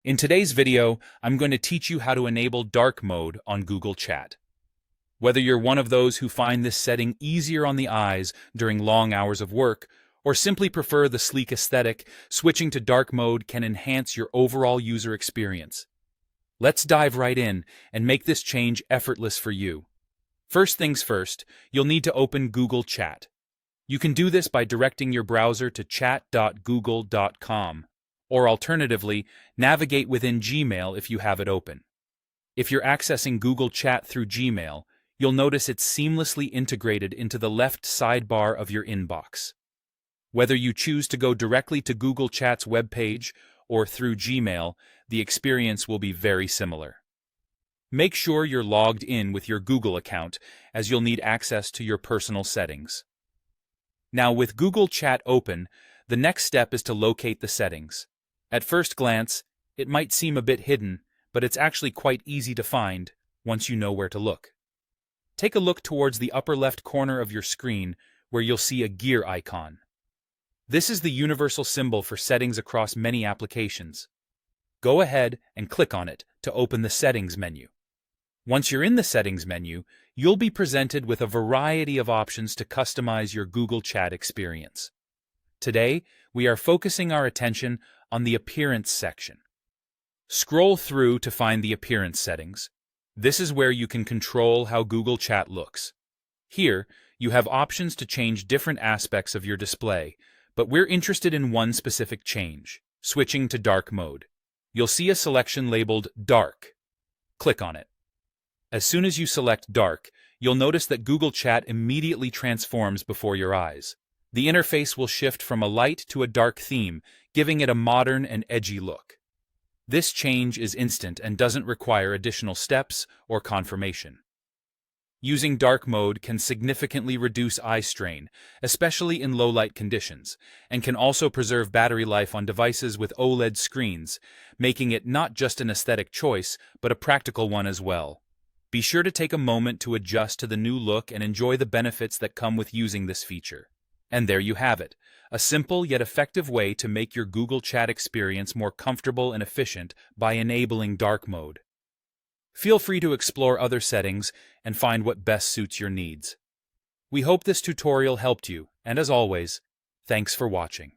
In today's video, I'm going to teach you how to enable dark mode on Google Chat. Whether you're one of those who find this setting easier on the eyes during long hours of work, or simply prefer the sleek aesthetic, switching to dark mode can enhance your overall user experience. Let's dive right in and make this change effortless for you. First things first, you'll need to open Google Chat. You can do this by directing your browser to chat.google.com. Or alternatively, navigate within Gmail if you have it open. If you're accessing Google Chat through Gmail, you'll notice it's seamlessly integrated into the left sidebar of your inbox. Whether you choose to go directly to Google Chat's webpage or through Gmail, the experience will be very similar. Make sure you're logged in with your Google account, as you'll need access to your personal settings. Now, with Google Chat open, the next step is to locate the settings. At first glance, it might seem a bit hidden, but it's actually quite easy to find once you know where to look. Take a look towards the upper left corner of your screen where you'll see a gear icon. This is the universal symbol for settings across many applications. Go ahead and click on it to open the Settings menu. Once you're in the Settings menu, you'll be presented with a variety of options to customize your Google Chat experience. Today, we are focusing our attention on the Appearance section. Scroll through to find the Appearance settings. This is where you can control how Google Chat looks. Here, you have options to change different aspects of your display, but we're interested in one specific change, switching to dark mode. You'll see a selection labeled Dark. Click on it. As soon as you select Dark, you'll notice that Google Chat immediately transforms before your eyes. The interface will shift from a light to a dark theme, giving it a modern and edgy look. This change is instant and doesn't require additional steps or confirmation. Using dark mode can significantly reduce eye strain, especially in low-light conditions, and can also preserve battery life on devices with OLED screens, making it not just an aesthetic choice, but a practical one as well. Be sure to take a moment to adjust to the new look and enjoy the benefits that come with using this feature. And there you have it, a simple yet effective way to make your Google Chat experience more comfortable and efficient by enabling dark mode. Feel free to explore other settings and find what best suits your needs. We hope this tutorial helped you, and as always, thanks for watching.